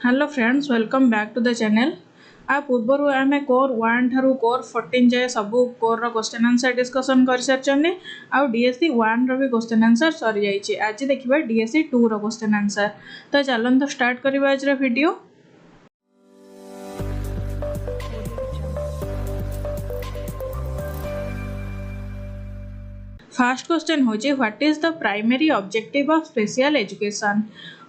Hello friends welcome back to the channel. आ पूर्वर आम कोर 1 ठारू कोर 14 जाए सब कोर क्वेश्चन आंसर डिस्कसन कर सारी आउ डीएससी 1 रो भी क्वेश्चन आंसर सरी जाइए। आज देखिए डीएससी 2 रो क्वेश्चन आंसर। तो चलते स्टार्ट करवा आज वीडियो। फर्स्ट क्वेश्चन होची what is the primary objective of special education.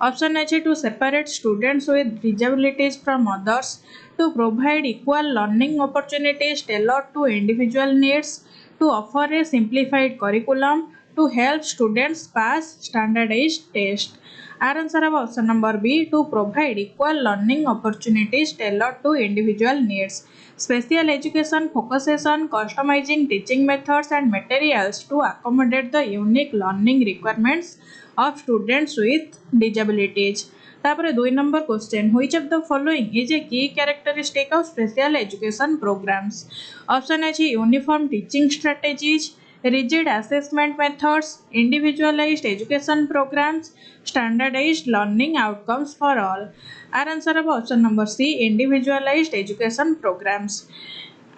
Option अच्छे to separate students with disabilities from others, to provide equal learning opportunities tailored to individual needs, to offer a simplified curriculum, to help students pass standardized tests. Our answer of option number B, to provide equal learning opportunities tailored to individual needs. Special education focuses on customizing teaching methods and materials to accommodate the unique learning requirements of students with disabilities. तापर 2 number question, which of the following is a key characteristic of special education programs. Option अच्छी uniform teaching strategies, rigid assessment methods, individualized education programs, standardized learning outcomes for all. Our answer of option number C, individualized education programs.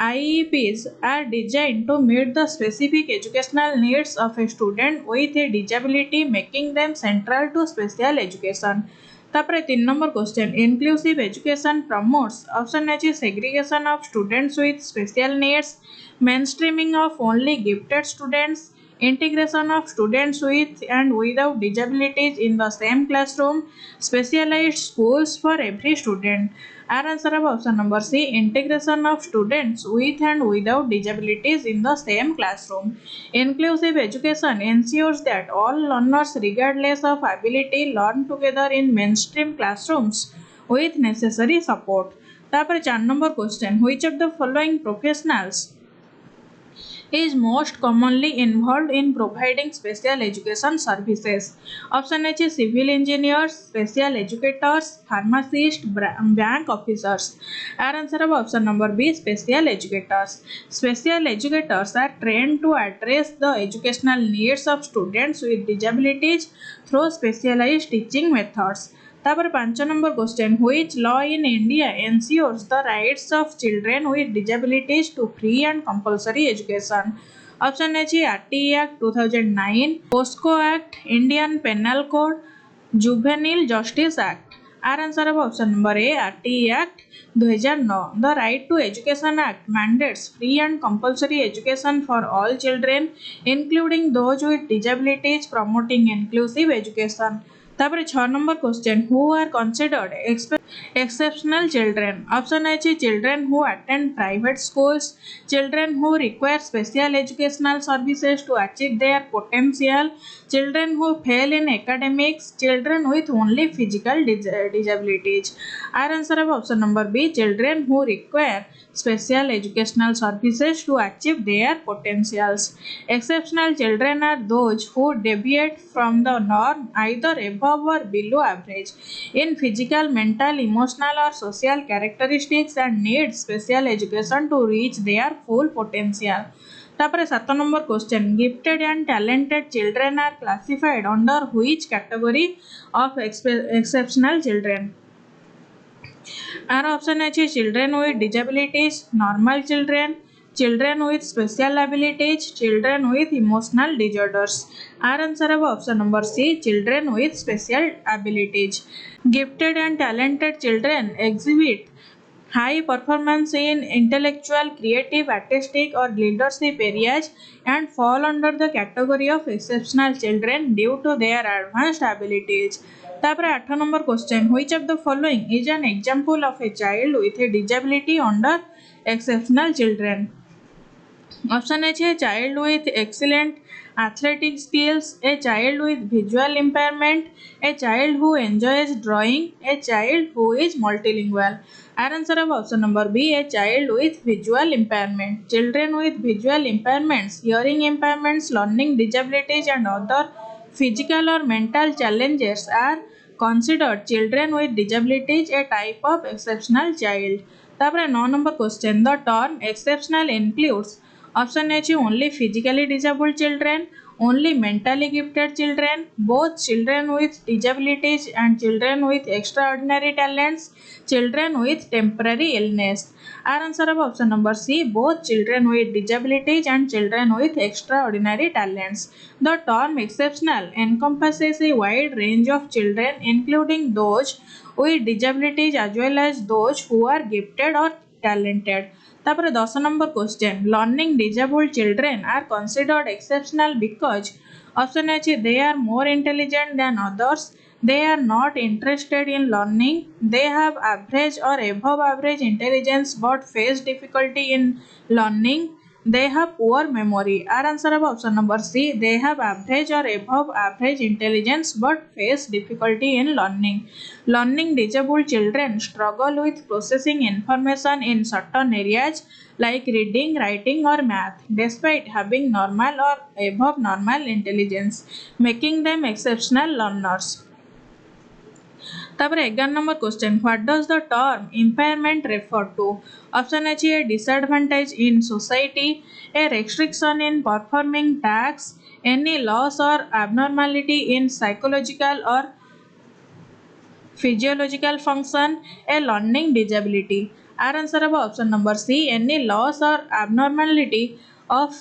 IEPs are designed to meet the specific educational needs of a student with a disability, making them central to special education. तापर 3 number question, inclusive education promotes. Option अच्छे segregation of students with special needs, mainstreaming of only gifted students, integration of students with and without disabilities in the same classroom, specialized schools for every student. Our answer of option number C, integration of students with and without disabilities in the same classroom. Inclusive education ensures that all learners regardless of ability learn together in mainstream classrooms with necessary support. तापर 4 number question, which of the following professionals is most commonly involved in providing special education services. Option A, civil engineers, special educators, pharmacists, bank officers. Our answer of option number B, special educators. Special educators are trained to address the educational needs of students with disabilities through specialized teaching methods. तापर 5 number question, which law in India ensures the rights of children with disabilities to free and compulsory education. Option अच्छी RTE act 2009, POCSO act, Indian penal code, juvenile justice act. Our answer of option number A, RTE act 2009. The right to education act mandates free and compulsory education for all children including those with disabilities, promoting inclusive education. तापर 6 number question, who are considered exceptional children. Option अच्छे children who attend private schools, children who require special educational services to achieve their potential, children who fail in academics, children with only physical disabilities. Our answer of option number B, children who require special educational services to achieve their potentials. Exceptional children are those who deviate from the norm either above or below average in physical, mental, emotional or social characteristics and need special education to reach their full potential. तापर 7 number question, gifted and talented children are classified under which category of exceptional children. Our option is children with disabilities, normal children, children with special abilities, children with emotional disorders. Our answer of option number C, children with special abilities. Gifted and talented children exhibit high performance in intellectual, creative, artistic or leadership areas and fall under the category of exceptional children due to their advanced abilities. तापर 8 number question, which of the following is an example of a child with a disability under exceptional children. Option अच्छे child with excellent athletic skills, a child with visual impairment, a child who enjoys drawing, a child who is multilingual. Our answer of option number B, a child with visual impairment. Children with visual impairments, hearing impairments, learning disabilities and other physical or mental challenges are considered children with disabilities a type of exceptional child. तापर 9 number question, the term exceptional includes option A only physically disabled children, only mentally gifted children, both children with disabilities and children with extraordinary talents, children with temporary illness. Our answer of option number C, both children with disabilities and children with extraordinary talents. The term exceptional encompasses a wide range of children, including those with disabilities as well as those who are gifted or talented. तापर 10 number question, learning disabled children are considered exceptional because option है they are more intelligent than others, they are not interested in learning, they have average or above average intelligence but face difficulty in learning, they have poor memory. Our answer of option number C, they have average or above average intelligence but face difficulty in learning. Learning disabled children struggle with processing information in certain areas like reading, writing or math despite having normal or above normal intelligence, making them exceptional learners. तापर 11 number question, what does the term impairment refer to? Option है a disadvantage in society, a restriction in performing task, any loss or abnormality in psychological or physiological function, a learning disability. Our answer of option number C, any loss or abnormality of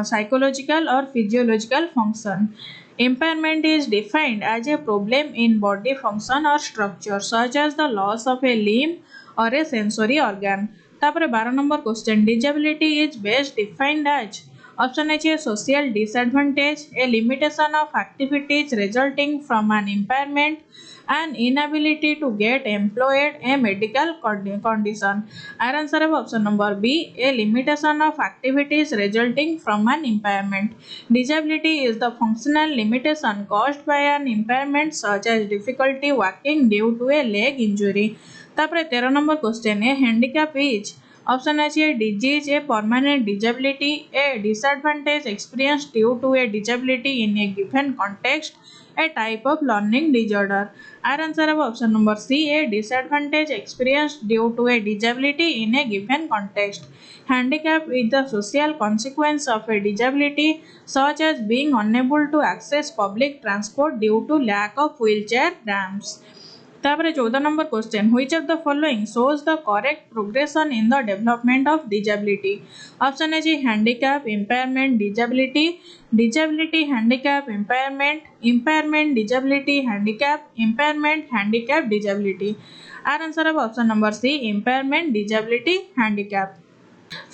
psychological or physiological function. Impairment is defined as a problem in body function or structure such as the loss of a limb or a sensory organ. तापर 12 number question, disability is best defined as option है social disadvantage, a limitation of activities resulting from an impairment, an inability to get employed, a medical condition. Our answer of option number B, a limitation of activities resulting from an impairment. Disability is the functional limitation caused by an impairment such as difficulty walking due to a leg injury. तापर 13 number question, A handicap is option है disease, a permanent disability, a disadvantage experienced due to a disability in a given context, a type of learning disorder. Our answer of option number C, a disadvantage experienced due to a disability in a given context. Handicap is the social consequence of a disability such as being unable to access public transport due to lack of wheelchair ramps. तापर 14 number question, which of the following shows the correct progression in the development of disability? Option है handicap, impairment, disability, disability, handicap, impairment, impairment, disability, handicap, impairment, handicap, disability. Our answer of option number C, impairment, disability, handicap.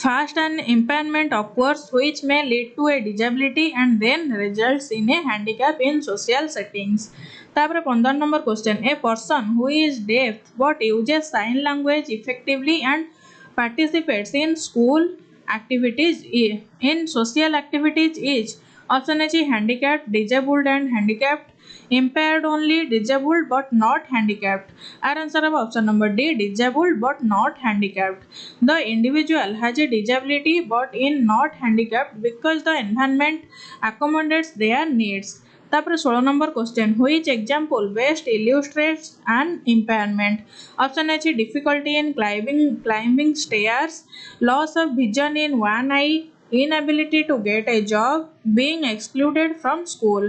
First, an impairment occurs which may lead to a disability and then results in a handicap in social settings. तापर 15 number question, a person who is deaf but uses sign language effectively and participates in school activities in social activities is option है handicapped, disabled and handicapped, impaired only, disabled but not handicapped. Our answer of option number D, disabled but not handicapped. The individual has a disability but is not handicapped because the environment accommodates their needs. तापर 16 number question, which example best illustrates an impairment? Option है difficulty in climbing stairs, loss of vision in one eye, inability to get a job, being excluded from school.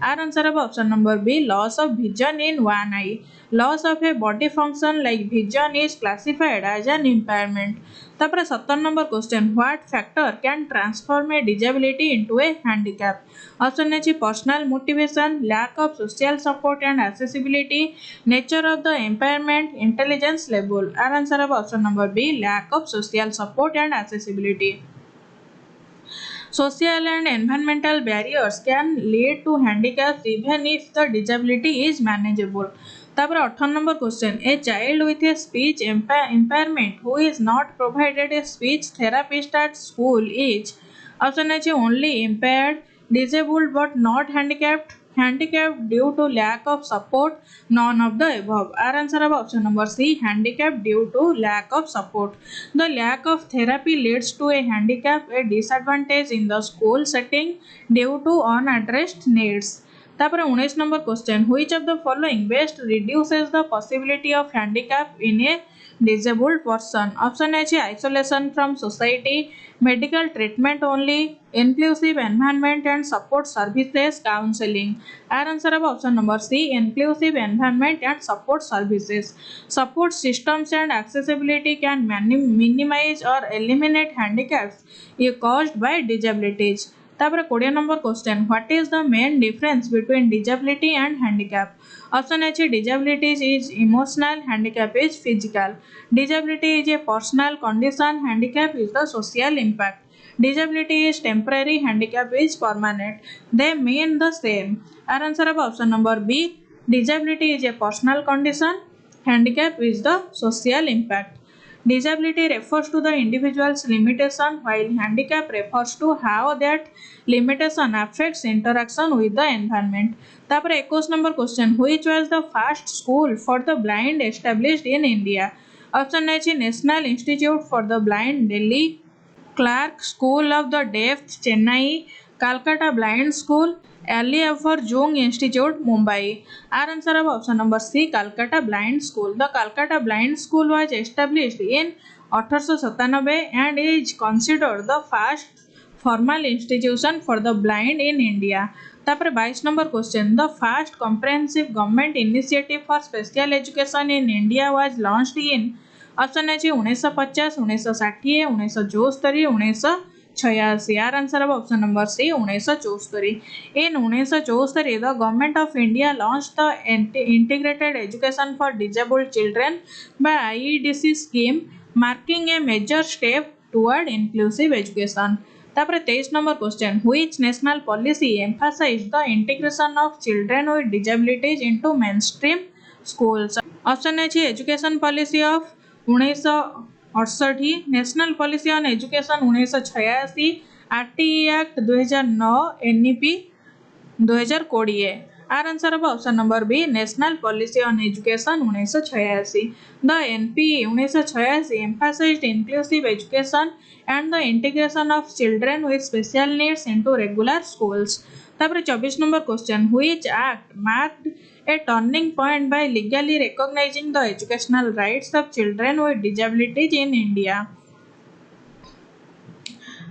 Our answer of option number B, loss of vision in one eye. Loss of a body function like vision is classified as an impairment. तापर 17 number question, what factor can transform a disability into a handicap? Option है personal motivation, lack of social support and accessibility, nature of the impairment, intelligence level. Our answer of option number B, lack of social support and accessibility. Social and environmental barriers can lead to handicaps even if the disability is manageable. तापर 18 number question, A child with a speech impairment who is not provided a speech therapist at school is option है only impaired, disabled but not handicapped, handicapped due to lack of support, none of the above. Our answer of option number C, handicapped due to lack of support. The lack of therapy leads to a handicap, a disadvantage in the school setting due to unaddressed needs. तापर 19 number question which of the following best reduces the possibility of handicap in A disabled person. Option A isolation from society, medical treatment only, inclusive environment and support services, counseling. Our answer of option number C, inclusive environment and support services. Support systems and accessibility can minimize or eliminate handicaps caused by disabilities. तापर 20 number question what is the main difference between disability and handicap. Option H disability is emotional, handicap is physical. Disability is a personal condition, handicap is the social impact. Disability is temporary, handicap is permanent. They mean the same. Our answer of option number B. Disability is a personal condition, handicap is the social impact. Disability refers to the individual's limitation, while handicap refers to how that limitation affects interaction with the environment. तापर 21 number question which was the first school for the blind established in India. Option A National institute for the blind Delhi, Clarke School of the Deaf Chennai, Calcutta Blind School, Aliavar Jung Institute, Mumbai. Our answer of option number C, Calcutta Blind School. The Calcutta Blind School was established in 1897 and is considered the first formal institution for the blind in India. तापर 22 number question the first comprehensive government initiative for special education in India was launched in. Option A 1950, 1960, 1974, 1986. Our answer of option number C 1974. In 1974 the government of India launch the integrated education for disabled children by IEDC scheme marking a major step toward inclusive education. तापर 23 number question which national policy emphasize the integration of children with disabilities into mainstream schools. Option A education policy of 1968, national policy on education 1986, RTE act 2009, NEP 2020. Our answer of option number B national policy on education 1986. The NPE 1986 emphasized inclusive education and the integration of children with special needs into regular schools. तापर 24 number question which act marked a turning point by legally recognizing the educational rights of children with disabilities in India.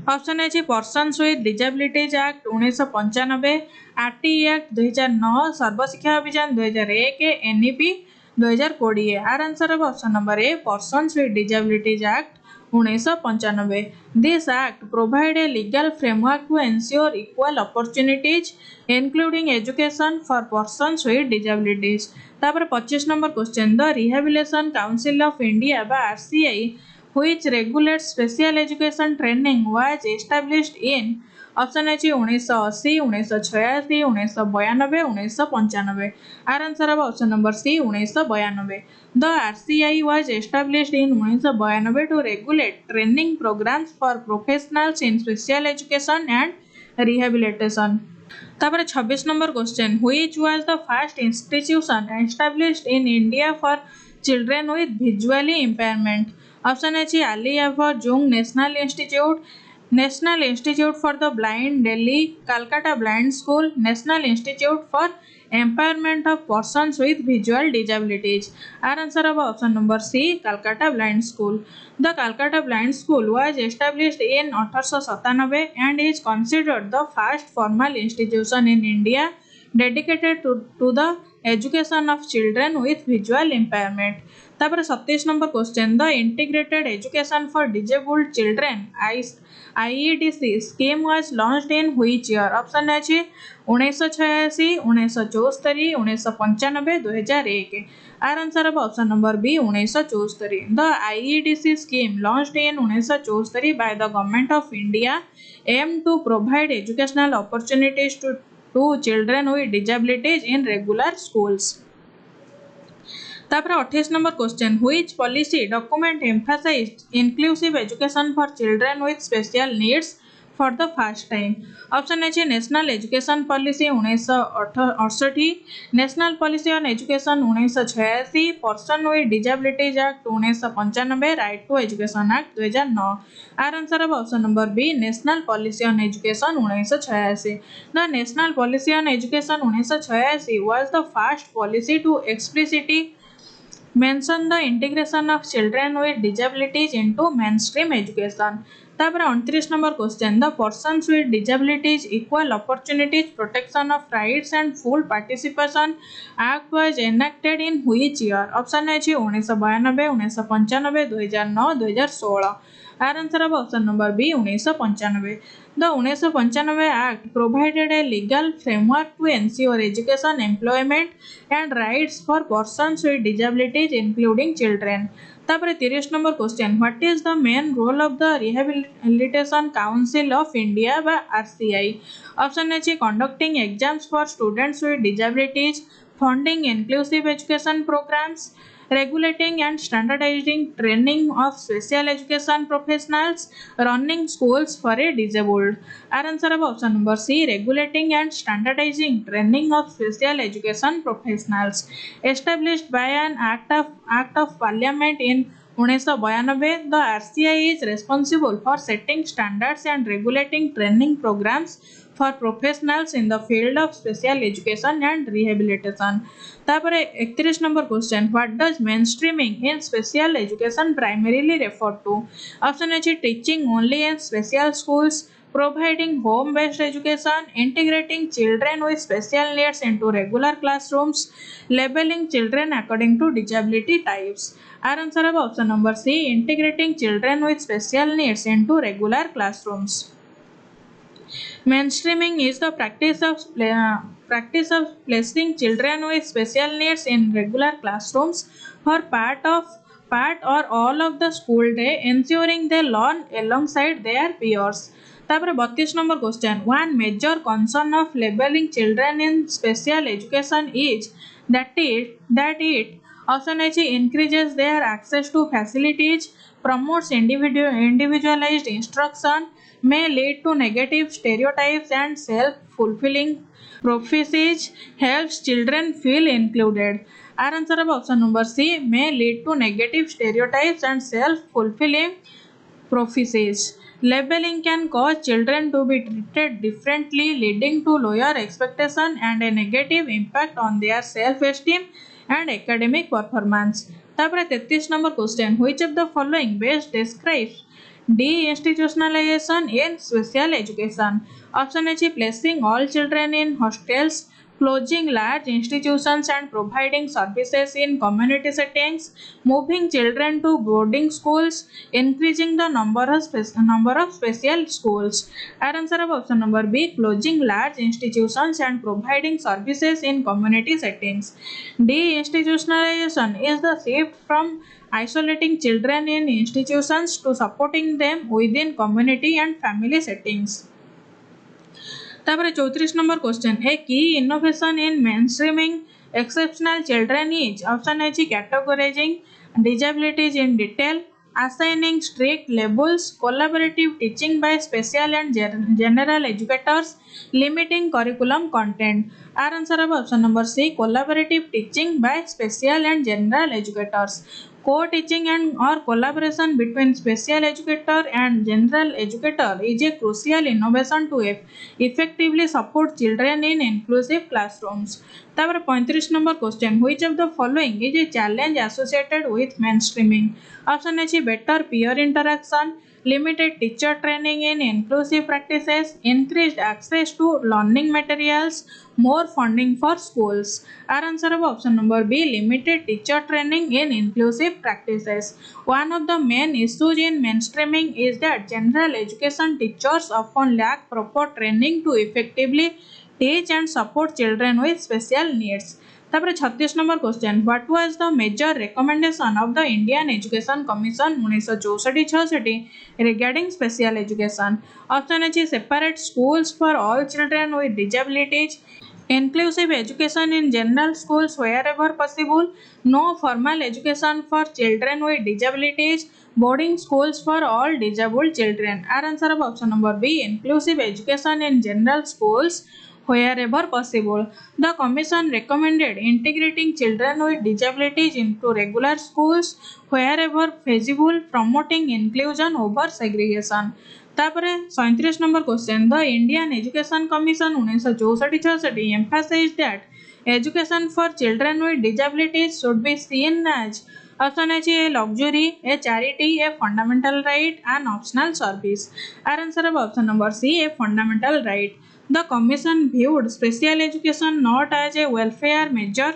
Option A persons with disabilities act 1995, RTE act 2009, Sarva Shiksha Abhiyan 2001, NEP 2020. Our answer of option number A persons with disabilities act 1995. This act provide a legal framework to ensure equal opportunities including education for persons with disabilities. तापर 25 number question the rehabilitation council of India बा RCI which regulates special education training was established in. Option A 1980, 1986, 1992, 1995. Our answer of option number C 1992. The RCI was established in 1992 to regulate training programs for professionals in special education and rehabilitation. तापर 26 number question which was the first institution established in India for children with visually impairment. Option A Ali Yavar Jung national institute, national institute for the blind Delhi, Calcutta blind school, national institute for empowerment of persons with visual disabilities. Our answer of option number C Calcutta blind school. The Calcutta blind school was established in 1897 and is considered the first formal institution in India dedicated to the education of children with visual impairment. तापर 27 number question the integrated education for disabled children IEDC scheme was launched in which year. Option A 1986, 1974, 1995, 2001. Our answer of option number B 1974. The IEDC scheme launched in 1974 by the government of India aim to provide educational opportunities to children with disabilities in regular schools. तापर 28 number question which policy document emphasized inclusive education for children with special needs for the first time. Option A National Education Policy 1968, National Policy on Education 1986, Person with Disabilities Act 1995, Right to Education Act 2009. Our answer of option number B, National Policy on Education 1986. The National Policy on Education 1986 was the first policy to explicitly mention the integration of children with disabilities into mainstream education. तापर 29 नंबर question, the persons with disabilities equal opportunities protection of rights and full participation act was enacted in which year? Option A 1992, 1995, 2009, 2016. Our answer of option number B 1995. The 1995 Act provided a legal framework to ensure education, employment, and rights for persons with disabilities, including children. तापर 30 number question, what is the main role of the rehabilitation council of India बा RCI? Option A conducting exams for students with disabilities, funding inclusive education programs, regulating and standardizing training of special education professionals, running schools for a disabled. Our answer of option number C, regulating and standardizing training of special education professionals. Established by an act of parliament in 1992, the RCI is responsible for setting standards and regulating training programs for professionals in the field of special education and rehabilitation. तापर 31 number question, what does mainstreaming in special education primarily refer to? Option A teaching only in special schools, providing home based education, integrating children with special needs into regular classrooms, labeling children according to disability types. Our answer of option number C, integrating children with special needs into regular classrooms. Mainstreaming is the practice of placing children with special needs in regular classrooms for part or all of the school day, ensuring they learn alongside their peers. तापर 32 number question, one major concern of labelling children in special education is that it option A increases their access to facilities, promotes individualized instruction, may lead to negative stereotypes and self-fulfilling prophecies, helps children feel included. Our answer of option number C, may lead to negative stereotypes and self-fulfilling prophecies. Labeling can cause children to be treated differently, leading to lower expectation and a negative impact on their self-esteem and academic performance. तापर 33 number question, which of the following best describes deinstitutionalization in special education? Option A, placing all children in hostels, closing large institutions and providing services in community settings, moving children to boarding schools, increasing the number of special schools. Our answer of option number B, closing large institutions and providing services in community settings. Deinstitutionalization is the shift from isolating children in institutions to supporting them within community and family settings. तापर 34 number question, a key innovation in mainstreaming exceptional children is? Option A categorizing disabilities in detail, assigning strict labels, collaborative teaching by special and general educators, limiting curriculum content. Our answer of option number C, collaborative teaching by special and general educators. Co-teaching and or collaboration between special educator and general educator is a crucial innovation to effectively support children in inclusive classrooms. तापर 35 number question, which of the following is a challenge associated with mainstreaming? Option A better peer interaction, limited teacher training in inclusive practices, increased access to learning materials, more funding for schools. Our answer of option number B, limited teacher training in inclusive practices. One of the main issues in mainstreaming is that general education teachers often lack proper training to effectively teach and support children with special needs. तापर 36 number question, what was the major recommendation of the Indian Education Commission 1964-66 regarding special education? Option A separate schools for all children with disabilities, Inclusive education in general schools wherever possible. No formal education for children with disabilities. Boarding schools for all disabled children. Our answer of option number B. Inclusive education in general schools wherever possible. The Commission recommended integrating children with disabilities into regular schools wherever feasible, promoting inclusion over segregation. तापर 37 number question the Indian Education commission 1964-66 emphasized that education for children with disabilities should be seen as option H a luxury, a charity, a fundamental right, an optional service. Our answer of option number C a fundamental right. The commission viewed special education not as a welfare measure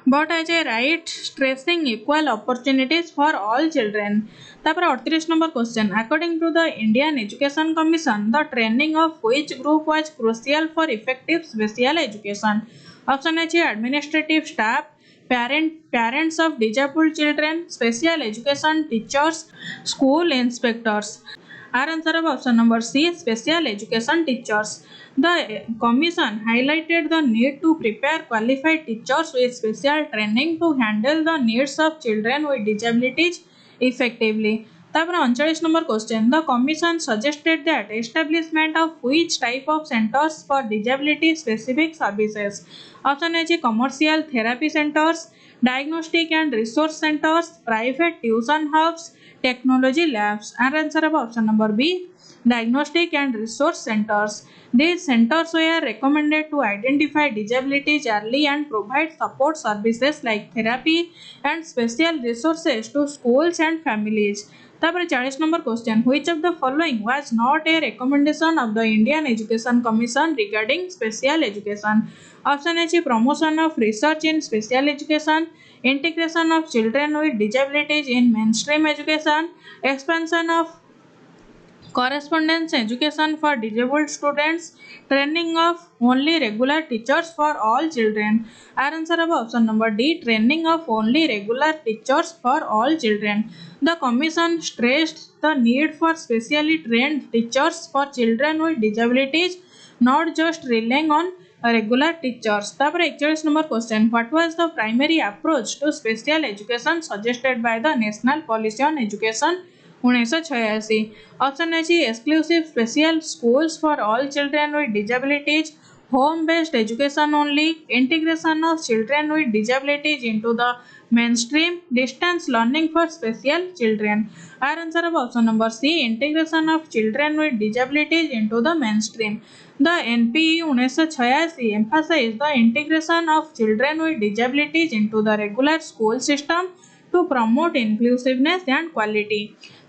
but as a right, stressing equal opportunities for all children. तापर 38 number question according to the Indian Education Commission the training of which group was crucial for effective special education. Option A administrative staff, parents of disabled children, special education teachers, school inspectors. Our answer of option number C, special education teachers. The commission highlighted the need to prepare qualified teachers with special training to handle the needs of children with disabilities effectively. तापर 39 number question the commission suggested that establishment of which type of centres for disability specific services. Option A commercial therapy centres, diagnostic and resource centres, private tuition hubs, technology labs. Our answer of option number B, diagnostic and resource centers. These centers were recommended to identify disabilities early and provide support services like therapy and special resources to schools and families. तापर 40 number question which of the following was not a recommendation of the Indian Education commission regarding special education. Option a promotion of research in special education, integration of children with disabilities in mainstream education, expansion of correspondence education for disabled students, training of only regular teachers for all children. Our answer of option number D, training of only regular teachers for all children. The commission stressed the need for specially trained teachers for children with disabilities, not just relying on regular teachers. तापर 41 number question what was the primary approach to special education suggested by the national policy on education 1986. Option A exclusive special schools for all children with disabilities, home based education only, integration of children with disabilities into the mainstream, distance learning for special children. Our answer of option number C, integration of children with disabilities into the mainstream. The NPE 1986 emphasized the integration of children with disabilities into the regular school system to promote inclusiveness and quality.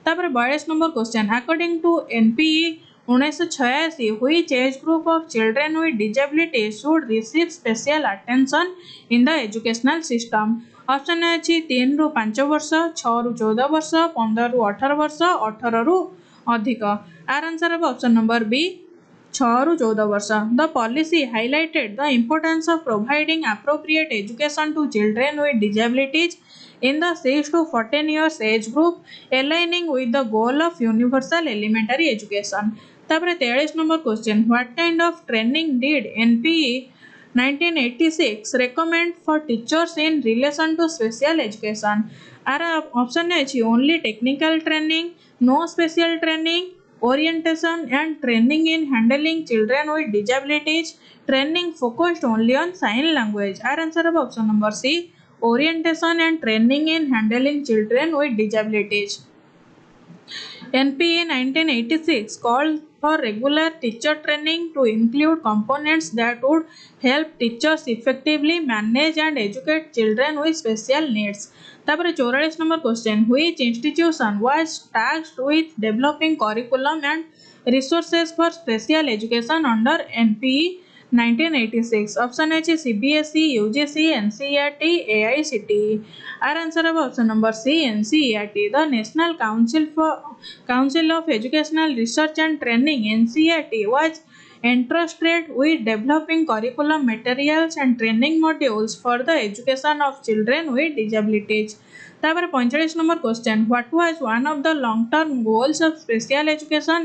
तापर 42 number question according to NPE 1986 which age group of children with disability should receive special attention in the educational system. Option अच्छी 3 ରୁ 5 वर्ष, 6 ରୁ 14 वर्ष, 15 ରୁ 18 वर्ष, 18 ରୁ अधिक. Our answer of option number B 6 ରୁ 14 वर्ष. The policy highlighted the importance of providing appropriate education to children with disabilities in the 6 to 14 years age group, aligning with the goal of universal elementary education. तापर 43 number question what kind of training did NPE 1986 recommend for teachers in relation to special education. Our option अछि only technical training, no special training, orientation and training in handling children with disabilities, training focused only on sign language. Our answer of option number C, orientation and training in handling children with disabilities. NPA 1986 called for regular teacher training to include components that would help teachers effectively manage and educate children with special needs. तापर 44 number question which institution was tasked with developing curriculum and resources for special education under NPE 1986. Option है CBSE, UGC, NCERT, AICTE. Our answer of option number C, NCERT. The National Council of Educational Research and Training (NCERT) was entrusted with developing curriculum materials and training modules for the education of children with disabilities. ତାପରେ 45 number question, what was one of the long term goals of special education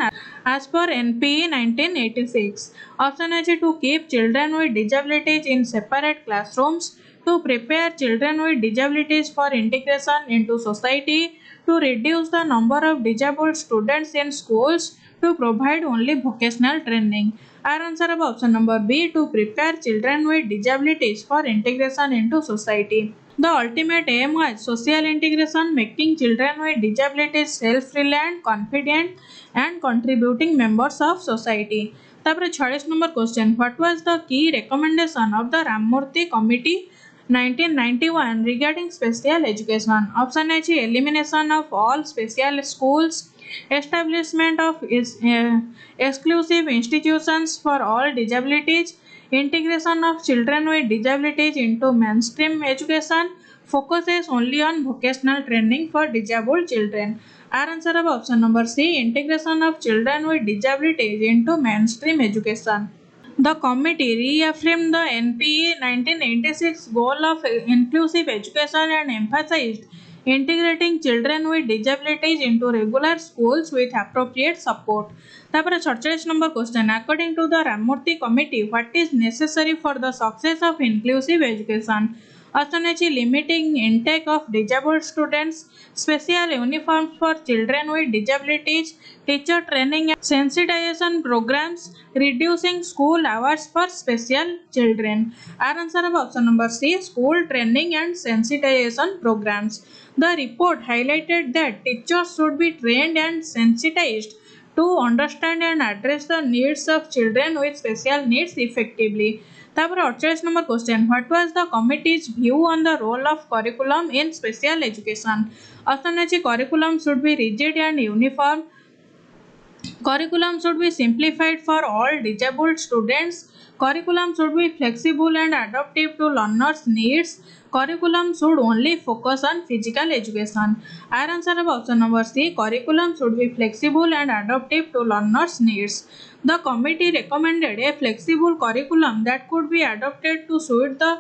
as per NPE 1986? Option A, to keep children with disabilities in separate classrooms, to prepare children with disabilities for integration into society, to reduce the number of disabled students in schools, to provide only vocational training. Our answer of option number B, to prepare children with disabilities for integration into society. The ultimate aim was social integration, making children with disabilities self-reliant, confident, and contributing members of society. ତାପରେ 46 number question, what was the key recommendation of the Ramamurthy Committee 1991 regarding special education? Option A, elimination of all special schools, establishment of exclusive institutions for all disabilities, integration of children with disabilities into mainstream education, focuses only on vocational training for disabled children. Our answer of option number C, integration of children with disabilities into mainstream education. The committee reaffirmed the NPE 1986 goal of inclusive education and emphasized integrating children with disabilities into regular schools with appropriate support. ତାପରେ 47 number question, according to the Ramamurthy Committee, what is necessary for the success of inclusive education? Option A, limiting intake of disabled students, special uniforms for children with disabilities, teacher training and sensitization programs, reducing school hours for special children. Our answer of option number C, school training and sensitization programs. The report highlighted that teachers should be trained and sensitized to understand and address the needs of children with special needs effectively. ତାପରେ 48 number question, what was the committee's view on the role of curriculum in special education? Option A, curriculum should be rigid and uniform. Curriculum should be simplified for all disabled students. Curriculum should be flexible and adaptive to learners' needs. Curriculum should only focus on physical education. Our answer of option number C, curriculum should be flexible and adaptive to learners' needs. The committee recommended a flexible curriculum that could be adapted to suit the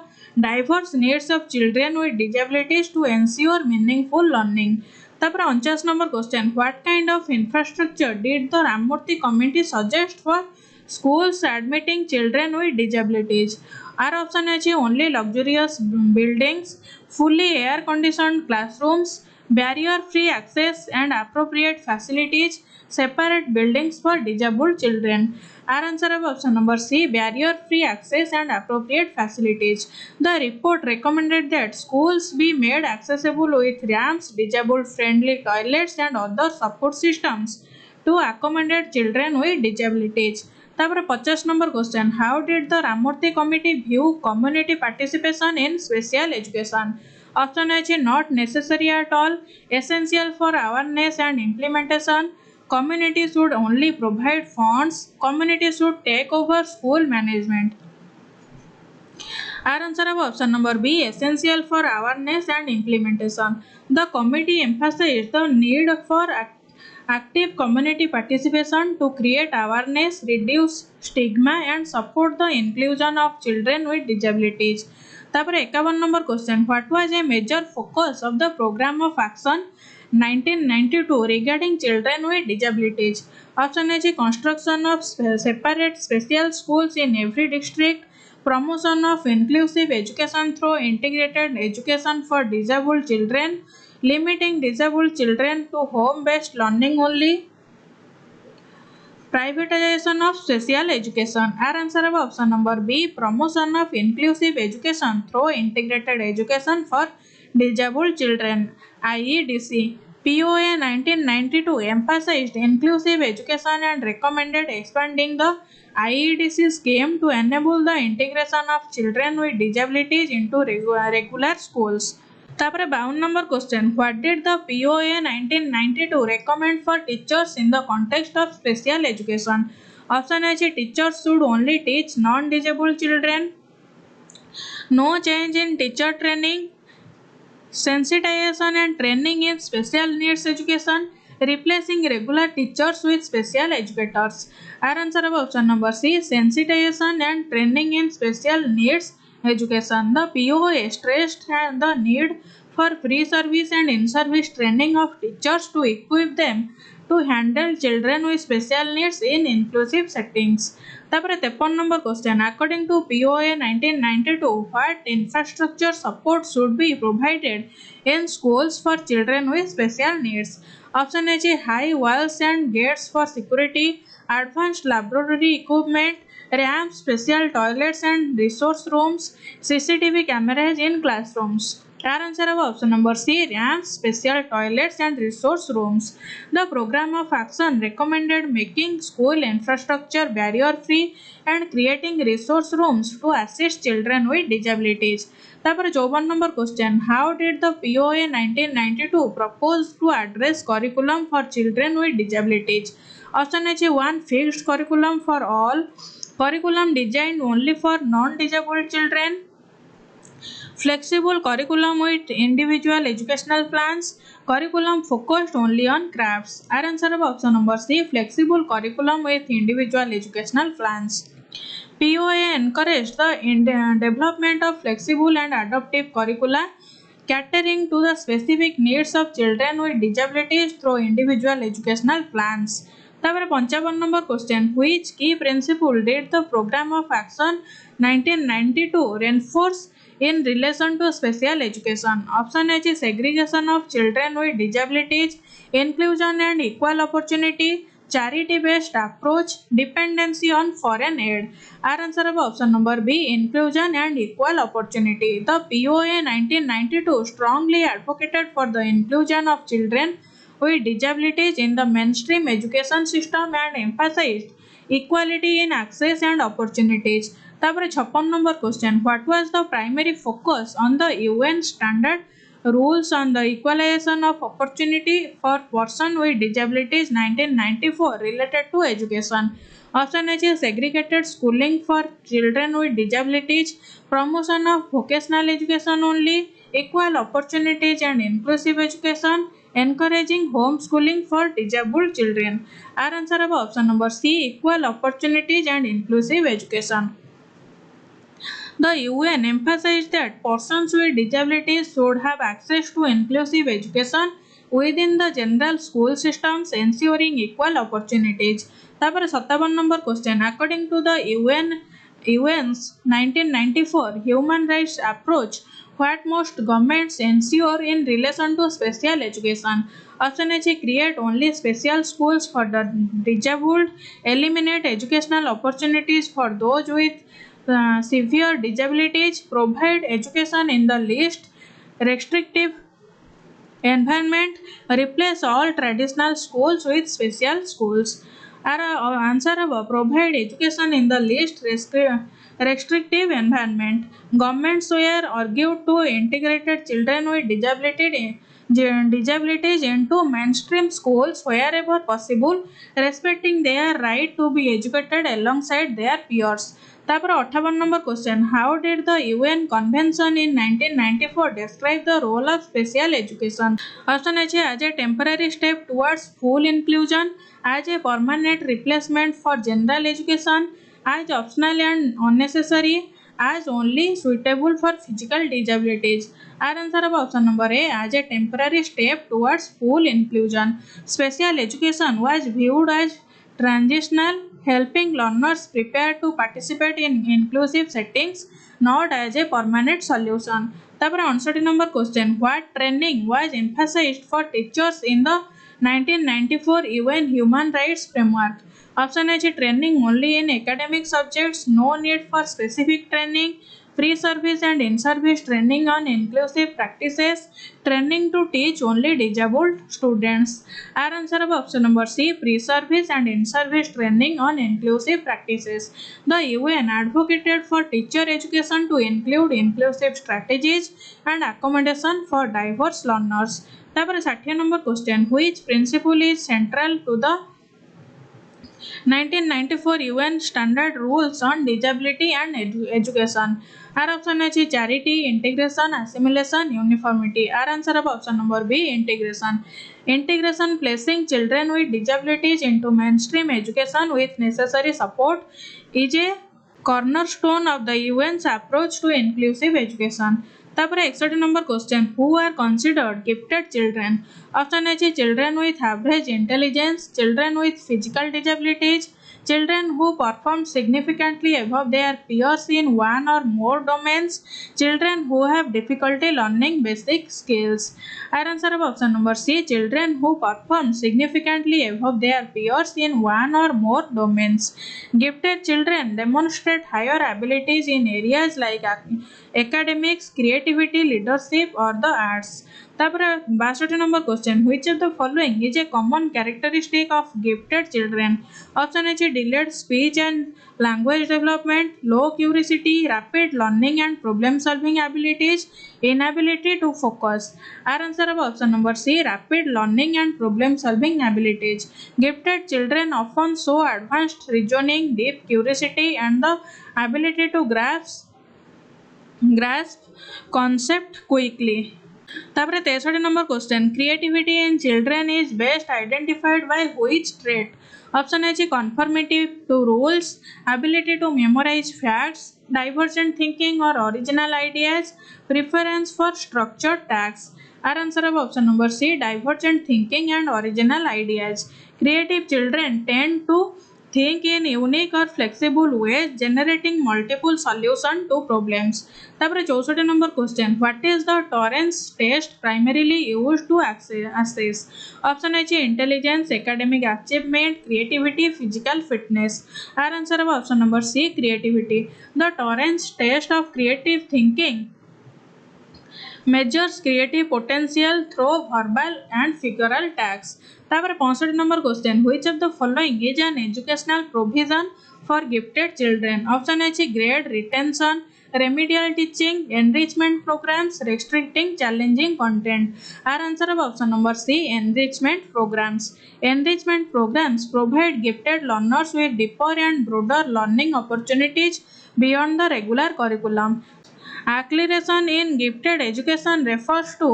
diverse needs of children with disabilities to ensure meaningful learning. ତାପରେ 49 number question, what kind of infrastructure did the Ramamurthy Committee suggest for schools admitting children with disabilities? Our option is only luxurious buildings, fully air conditioned classrooms, barrier free access and appropriate facilities, separate buildings for disabled children. Our answer of option number C, barrier free access and appropriate facilities. The report recommended that schools be made accessible with ramps, disabled friendly toilets and other support systems to accommodate children with disabilities. ତାପରେ 50 number question, how did the Ramamurthy Committee view community participation in special education? Option A, not necessary at all, essential for awareness and implementation. Community should only provide funds. Community should take over school management. Our answer of option number B, essential for awareness and implementation. The committee emphasized the need for active community participation to create awareness, reduce stigma and support the inclusion of children with disabilities. तापर 51 number question, what was a major focus of the program of action 1992 regarding children with disabilities? Option A, construction of separate special schools in every district, promotion of inclusive education through integrated education for disabled children, limiting disabled children to home-based learning only, privatization of special education. Our answer of option number B, promotion of inclusive education through integrated education for disabled children, IEDC. POA 1992 emphasized inclusive education and recommended expanding the IEDC scheme to enable the integration of children with disabilities into regular schools. तापर 52 number question, what did the POA 1992 recommend for teachers in the context of special education? Option A, teachers should only teach non-disabled children, no change in teacher training, sensitization and training in special needs education, replacing regular teachers with special educators. Our answer of option number C, sensitization and training in special needs education. The POA stressed the need for free service and in-service training of teachers to equip them to handle children with special needs in inclusive settings. तापर 53 number question. According to POA 1992, what infrastructure support should be provided in schools for children with special needs? Option A is high walls and gates for security, advanced laboratory equipment, ramps, special toilets and resource rooms, CCTV cameras in classrooms. Our answer of option number C, ramps, special toilets and resource rooms. The program of action recommended making school infrastructure barrier free and creating resource rooms to assist children with disabilities. तापर 54 number question. How did the POA 1992 propose to address curriculum for children with disabilities? Option A, one fixed curriculum for all, curriculum designed only for non-disabled children, flexible curriculum with individual educational plans, curriculum focused only on crafts. Our answer of option number C, flexible curriculum with individual educational plans. POA encouraged the development of flexible and adaptive curricula catering to the specific needs of children with disabilities through individual educational plans. तापर 55 number question. Which key principle did the program of action 1992 reinforce in relation to special education? Option A is segregation of children with disabilities, inclusion and equal opportunity, charity based approach, dependency on foreign aid. Our answer of option number B, inclusion and equal opportunity. The POA 1992 strongly advocated for the inclusion of children with disabilities in the mainstream education system and emphasized equality in access and opportunities. तापर 56 number question. What was the primary focus on the UN standard rules on the equalization of opportunity for persons with disabilities 1994 related to education? Option A is segregated schooling for children with disabilities, promotion of vocational education only, equal opportunities and inclusive education, encouraging homeschooling for disabled children. Our answer of option number C, equal opportunities and inclusive education. The UN emphasized that persons with disabilities should have access to inclusive education within the general school systems, ensuring equal opportunities. तापर 57 number question. According to the UN's 1994 human rights approach, what must governments ensure in relation to special education? Option A, create only special schools for the disabled, eliminate educational opportunities for those with severe disabilities, provide education in the least restrictive environment, replace all traditional schools with special schools. Our answer of provide education in the least restrictive environment. Governments were argued to integrate children with disabilities into mainstream schools wherever possible, respecting their right to be educated alongside their peers. तापर 58 number question. How did the UN Convention in 1994 describe the role of special education? Option A, as a temporary step towards full inclusion, as a permanent replacement for general education, as optional and unnecessary, as only suitable for physical disabilities. Our answer of option number A, as a temporary step towards full inclusion. Special education was viewed as transitional, helping learners prepare to participate in inclusive settings, not as a permanent solution. तापर 59 number question. What training was emphasized for teachers in the 1994 UN Human Rights Framework? Option A, training only in academic subjects, no need for specific training, free service and in-service training on inclusive practices, training to teach only disabled students. Our answer of option number C, free service and in-service training on inclusive practices. The UN advocated for teacher education to include inclusive strategies and accommodation for diverse learners. तापर 60 number question. Which principle is central to the 1994 UN Standard Rules on Disability and Education. Our option is charity, integration, assimilation, uniformity. Our answer of option number B, integration. Integration, placing children with disabilities into mainstream education with necessary support, is a cornerstone of the UN's approach to inclusive education. तापर 61 number question, who are considered gifted children. Option है children with average intelligence, children with physical disabilities, children who perform significantly above their peers in one or more domains, children who have difficulty learning basic skills. Our answer of option number C, children who perform significantly above their peers in one or more domains. Gifted children demonstrate higher abilities in areas like academics, creativity, leadership or the arts. तापर 62 number question, which of the following is a common characteristic of gifted children. Option है delayed speech and language development, low curiosity, rapid learning and problem solving abilities, inability to focus. Our answer of option number C, rapid learning and problem solving abilities. Gifted children often show advanced reasoning, deep curiosity and the ability to grasp concept quickly. तापर 63 number question, creativity in children is best identified by which trait. Option है conformative to rules, ability to memorize facts, divergent thinking or original ideas, preference for structured tasks. Our answer of option number C, divergent thinking and original ideas. Creative children tend to think in unique or flexible ways, generating multiple solutions to problems. तापर 64 number question, what is the Torrance test primarily used to assess. Option है intelligence, academic achievement, creativity, physical fitness. Our answer of option number C, creativity. The Torrance test of creative thinking measures creative potential through verbal and figural tasks. तापर 65 number question, which of the following is an educational provision for gifted children. Option है grade retention, remedial teaching, enrichment programs, restricting challenging content. Our answer of option number C, enrichment programs. Enrichment programs provide gifted learners with deeper and broader learning opportunities beyond the regular curriculum. Acceleration in gifted education refers to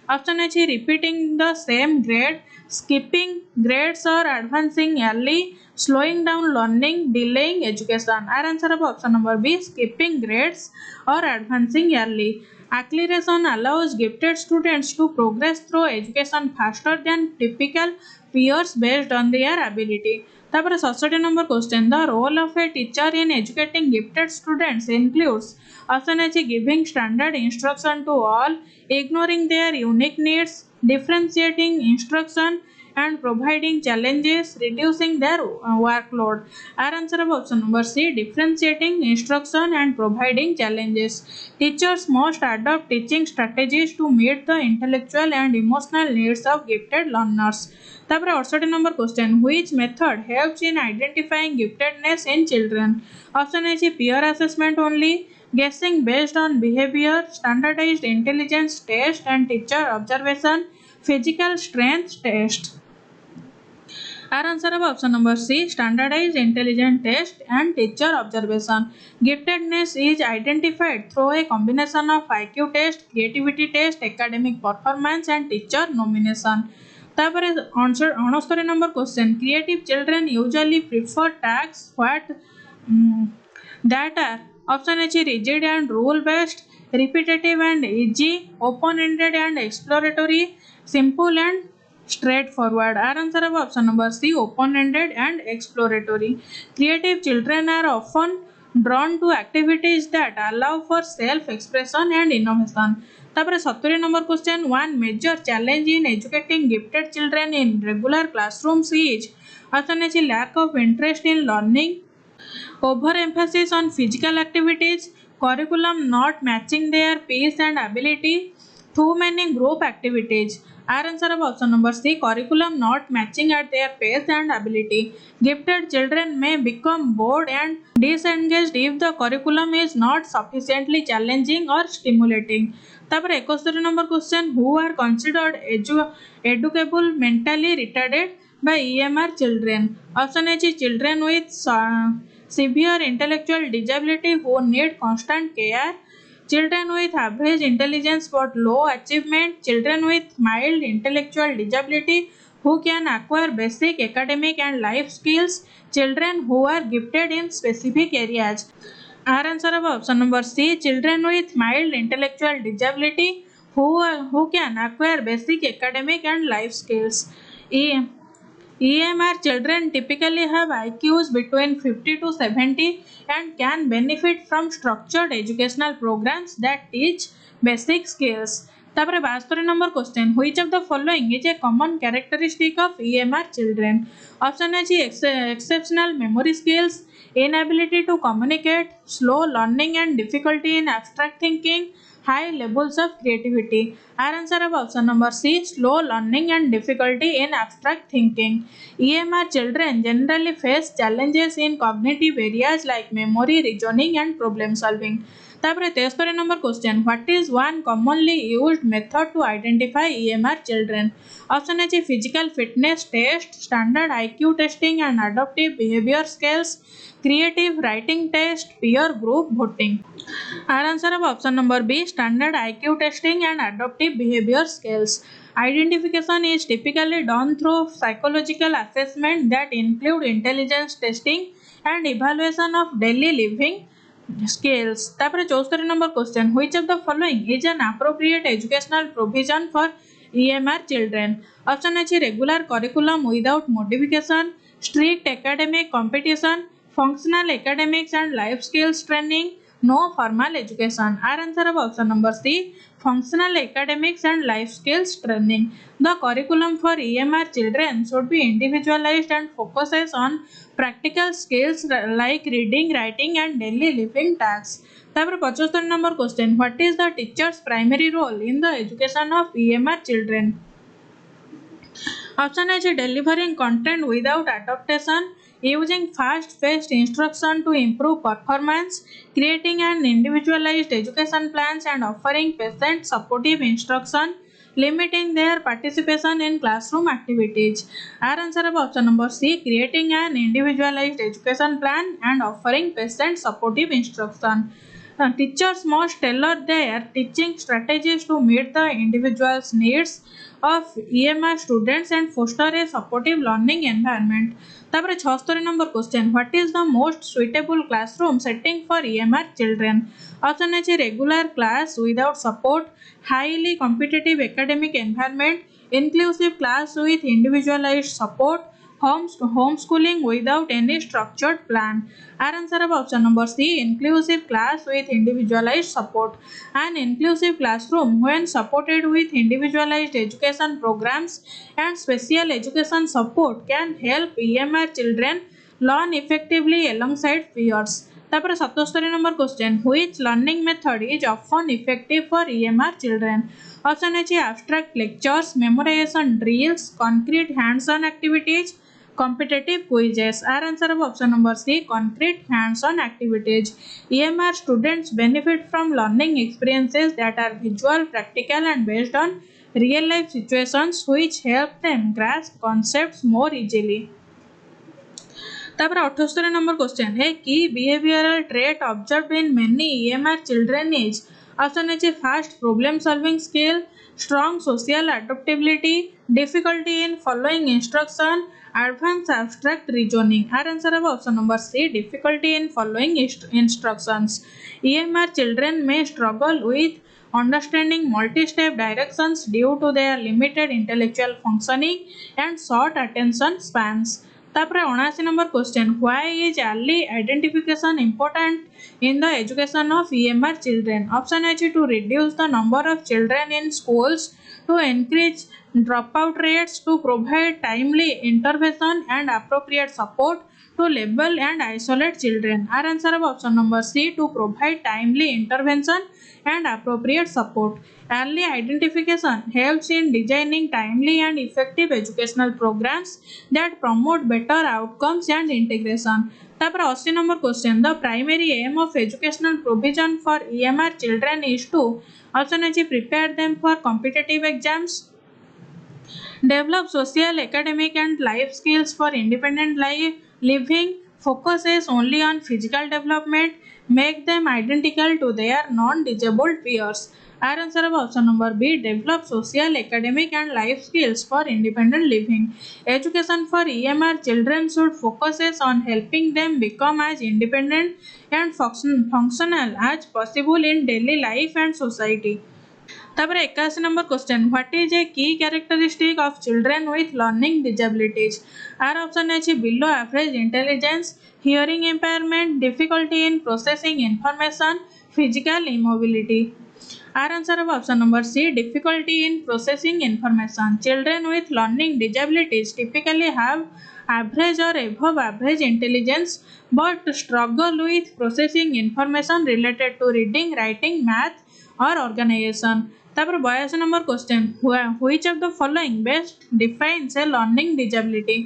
option H, repeating the same grade, skipping grades or advancing early, slowing down learning, delaying education. Our answer of option number B, skipping grades or advancing early. Acceleration allows gifted students to progress through education faster than typical peers based on their ability. तापर 67 number question, the role of a teacher in educating gifted students includes. Option है giving standard instruction to all, ignoring their unique needs, differentiating instruction and providing challenges, reducing their workload. Our answer of option number C, differentiating instruction and providing challenges. Teachers must adopt teaching strategies to meet the intellectual and emotional needs of gifted learners. तापर 68 number question, which method helps in identifying giftedness in children. Option है peer assessment only, guessing based on behavior, standardized intelligence test and teacher observation, physical strength test. Our answer of option number C, standardized intelligence test and teacher observation. Giftedness is identified through a combination of IQ test, creativity test, academic performance and teacher nomination. तापर 69 number question, creative children usually prefer task what that are. Option है rigid and rule based, repetitive and easy, open ended and exploratory, simple and straightforward. Our answer of option number C, open ended and exploratory. Creative children are often drawn to activities that allow for self expression and innovation. तापर 70 number question, one major challenge in educating gifted children in regular classrooms is. Option है lack of interest in learning, overemphasis on physical activities, curriculum not matching their pace and ability, too many group activities. Our answer of option number C, curriculum not matching at their pace and ability. Gifted children may become bored and disengaged if the curriculum is not sufficiently challenging or stimulating. तापर 71 number question, who are considered educable mentally retarded by EMR children. Option A is children with severe intellectual disability who need constant care, children with average intelligence but low achievement, children with mild intellectual disability who can acquire basic academic and life skills, children who are gifted in specific areas. Our answer of option number C, children with mild intellectual disability who can acquire basic academic and life skills. E. EMR children typically have IQs between 50 to 70 and can benefit from structured educational programs that teach basic skills. तापर 72 number question, which of the following is a common characteristic of EMR children? Option A is exceptional memory skills, inability to communicate, slow learning and difficulty in abstract thinking, high levels of creativity. Our answer of option number C, slow learning and difficulty in abstract thinking. EMR children generally face challenges in cognitive areas like memory, reasoning and problem solving. तापर 73 number question, what is one commonly used method to identify EMR children? Option A physical fitness test, standard IQ testing and adaptive behaviour skills, creative writing test, peer group voting. Our answer of option number B, standard IQ testing and adaptive behavior skills. Identification is typically done through psychological assessment that include intelligence testing and evaluation of daily living skills. तापर 74 number question, which of the following is an appropriate educational provision for EMR children? Option A, regular curriculum without modification, strict academic competition, functional academics and life skills training, no formal education. Our answer of option number C, functional academics and life skills training. The curriculum for EMR children should be individualized and focuses on practical skills like reading, writing and daily living tasks. तापर 75 number question, what is the teacher's primary role in the education of EMR children? Option A is delivering content without adaptation, using fast-paced instruction to improve performance, creating an individualized education plans and offering patient supportive instruction, limiting their participation in classroom activities. Our answer of option number C, creating an individualized education plan and offering patient supportive instruction. Teachers must tailor their teaching strategies to meet the individual's needs of EMR students and foster a supportive learning environment. तापर 76 number question, what is the most suitable classroom setting for EMR children? Option a regular class without support, highly competitive academic environment, inclusive class with individualised support, homeschooling without any structured plan. Our answer of option number C, inclusive class with individualized support. An inclusive classroom, when supported with individualized education programs and special education support, can help EMR children learn effectively alongside peers. तापर 77 number question, which learning method is often effective for EMR children? Option A abstract lectures, memorization drills, concrete hands-on activities, competitive quizzes. Our answer of option number C, concrete hands-on activities. EMR students benefit from learning experiences that are visual, practical and based on real life situations which help them grasp concepts more easily. तापर 78 number question, है की behavioral trait observed in many EMR children is? Option A fast problem solving skill, strong social adaptability, difficulty in following instruction, advanced abstract reasoning. Our answer of option number C, difficulty in following instructions. EMR children may struggle with understanding multi-step directions due to their limited intellectual functioning and short attention spans. तापर 79 number question, why is early identification important in the education of EMR children? Option A to reduce the number of children in schools, to increase dropout rates, to provide timely intervention and appropriate support, to label and isolate children. Our answer of option number C, to provide timely intervention and appropriate support. Early identification helps in designing timely and effective educational programs that promote better outcomes and integration. तापर 80 number question, the primary aim of educational provision for EMR children is to? Option A prepare them for competitive exams, Develop social, academic, and life skills for independent living. Focuses only on physical development. Make them identical to their non-disabled peers. Our answer of option number B. Develop social, academic, and life skills for independent living. Education for EMR children should focuses on helping them become as independent and functional as possible in daily life and society. तापर 81 number question what is a key characteristic of children with learning disabilities our option अछि below average intelligence hearing impairment difficulty in processing information physical immobility our answer of option number C difficulty in processing information children with learning disabilities typically have average or above average intelligence but struggle with processing information related to reading writing math or organization. तापर 82 number question which of the following best defines a learning disability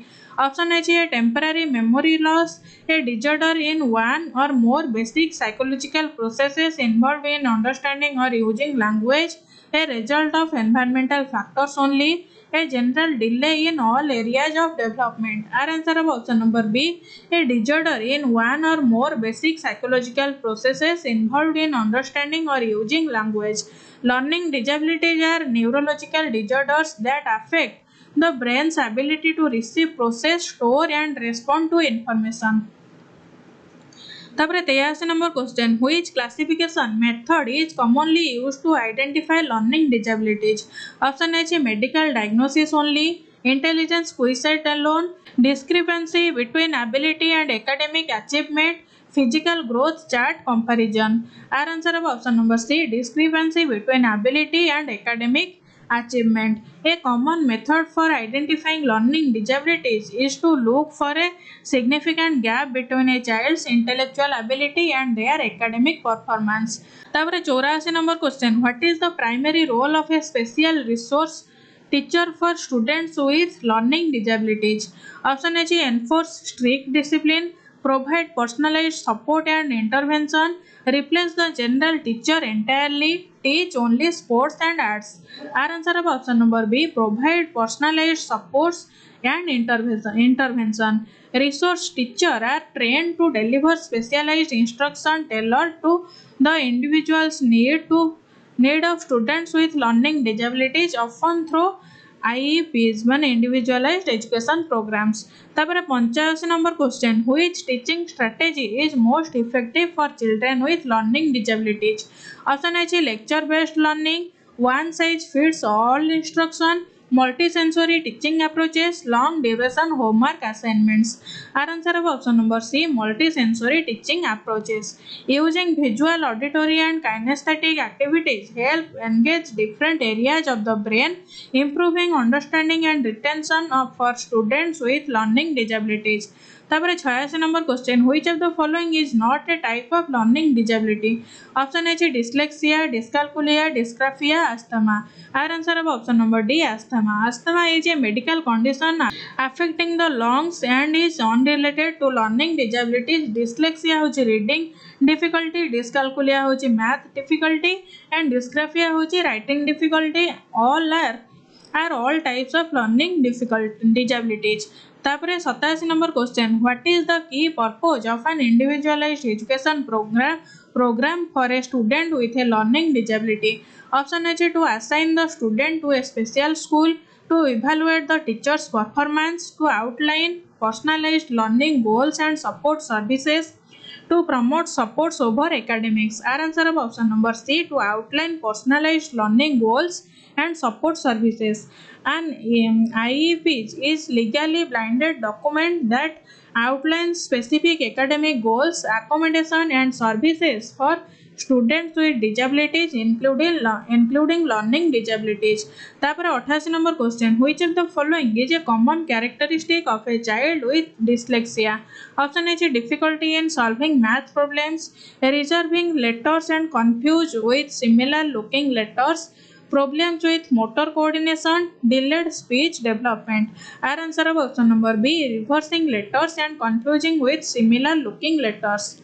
option A a temporary memory loss a disorder in one or more basic psychological processes involve in understanding or using language a result of environmental factors only a general delay in all areas of development. Our answer of option number B, a disorder in one or more basic psychological processes involved in understanding or using language. Learning disabilities are neurological disorders that affect the brain's ability to receive, process, store and respond to information. तापर 83 number question which classification method is commonly used to identify learning disabilities option A medical diagnosis only intelligence quotient alone discrepancy between ability and academic achievement physical growth chart comparison our answer of option number C discrepancy between ability and academic achievement. A common method for identifying learning disabilities is to look for a significant gap between a child's intellectual ability and their academic performance. तापर 84 number question what is the primary role of a special resource teacher for students with learning disabilities option A enforce strict discipline provide personalized support and intervention, replace the general teacher entirely, teach only sports and arts. Our answer of option number B, provide personalized supports and intervention. Resource teacher are trained to deliver specialized instruction tailored to the individual's need of students with learning disabilities, often through IEPs माने individualised education programmes. तापर 85 number question which teaching strategy is most effective for children with learning disabilities option A lecture based learning one size fits all instruction multi-sensory teaching approaches, long duration homework assignments. Our answer of option number C, multi-sensory teaching approaches. Using visual, auditory and kinesthetic activities help engage different areas of the brain, improving understanding and retention for students with learning disabilities. तापर 86 number question which of the following is not a type of learning disability option A dyslexia dyscalculia dysgraphia asthma our answer of option number D asthma asthma is a medical condition affecting the lungs and is unrelated to learning disabilities dyslexia होची reading difficulty dyscalculia होची math difficulty and dysgraphia होची writing difficulty all are all types of learning disabilities. तापर 87 number question what is the key purpose of an individualised education programme for a student with a learning disability option A to assign the student to a special school to evaluate the teachers performance to outline personalised learning goals and support services to promote supports over academics. Our answer of option number C, to outline personalized learning goals and support services. An IEP is legally blinded document that outlines specific academic goals, accommodation and services for students with disabilities including learning disabilities. तापर 88 number question which of the following is a common characteristic of a child with dyslexia option A difficulty in solving math problems, reserving letters and confused with similar looking letters, problems with motor coordination, delayed speech development. Our answer of option number B, reversing letters and confusing with similar looking letters.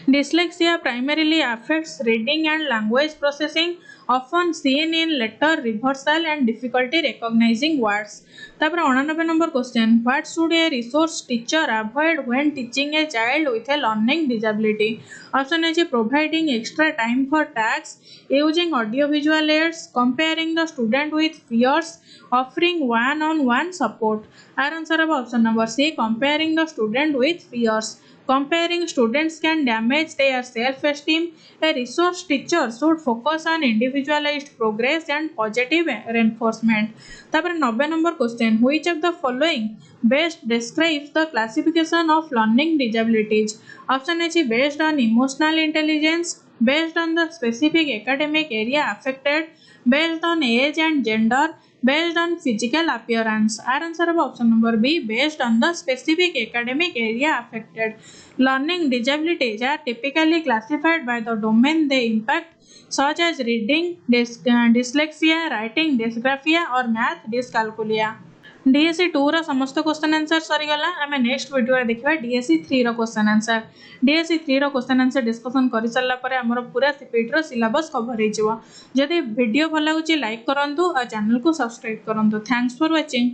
Dyslexia primarily affects reading and language processing, often seen in letter reversal and difficulty recognizing words. तापर 89 number question, what should a resource teacher avoid when teaching a child with a learning disability? Option A, providing extra time for tasks, using audio-visual aids, comparing the student with peers, offering one-on-one support. Our answer of option number C, comparing the student with peers. Comparing students can damage their self-esteem. A resource teacher should focus on individualized progress and positive reinforcement. तापर 90 number question, which of the following best describes the classification of learning disabilities? Option A, based on emotional intelligence, based on the specific academic area affected, based on age and gender, based on physical appearance. Our answer of option number B, based on the specific academic area affected. Learning disabilities are typically classified by the domain they impact, such as reading dyslexia, writing dysgraphia or math dyscalculia. DSC 2 रो समस्त question answer सरीगला आम next video देखा DSC 3 रो question answer DSC 3 रो question answer discussion कर सारा पर आमर पूरा CPT रो syllabus cover हो। जदि वीडियो भल लगुच लाइक करूँ और चैनल को सब्सक्राइब करूँ। Thanks for watching.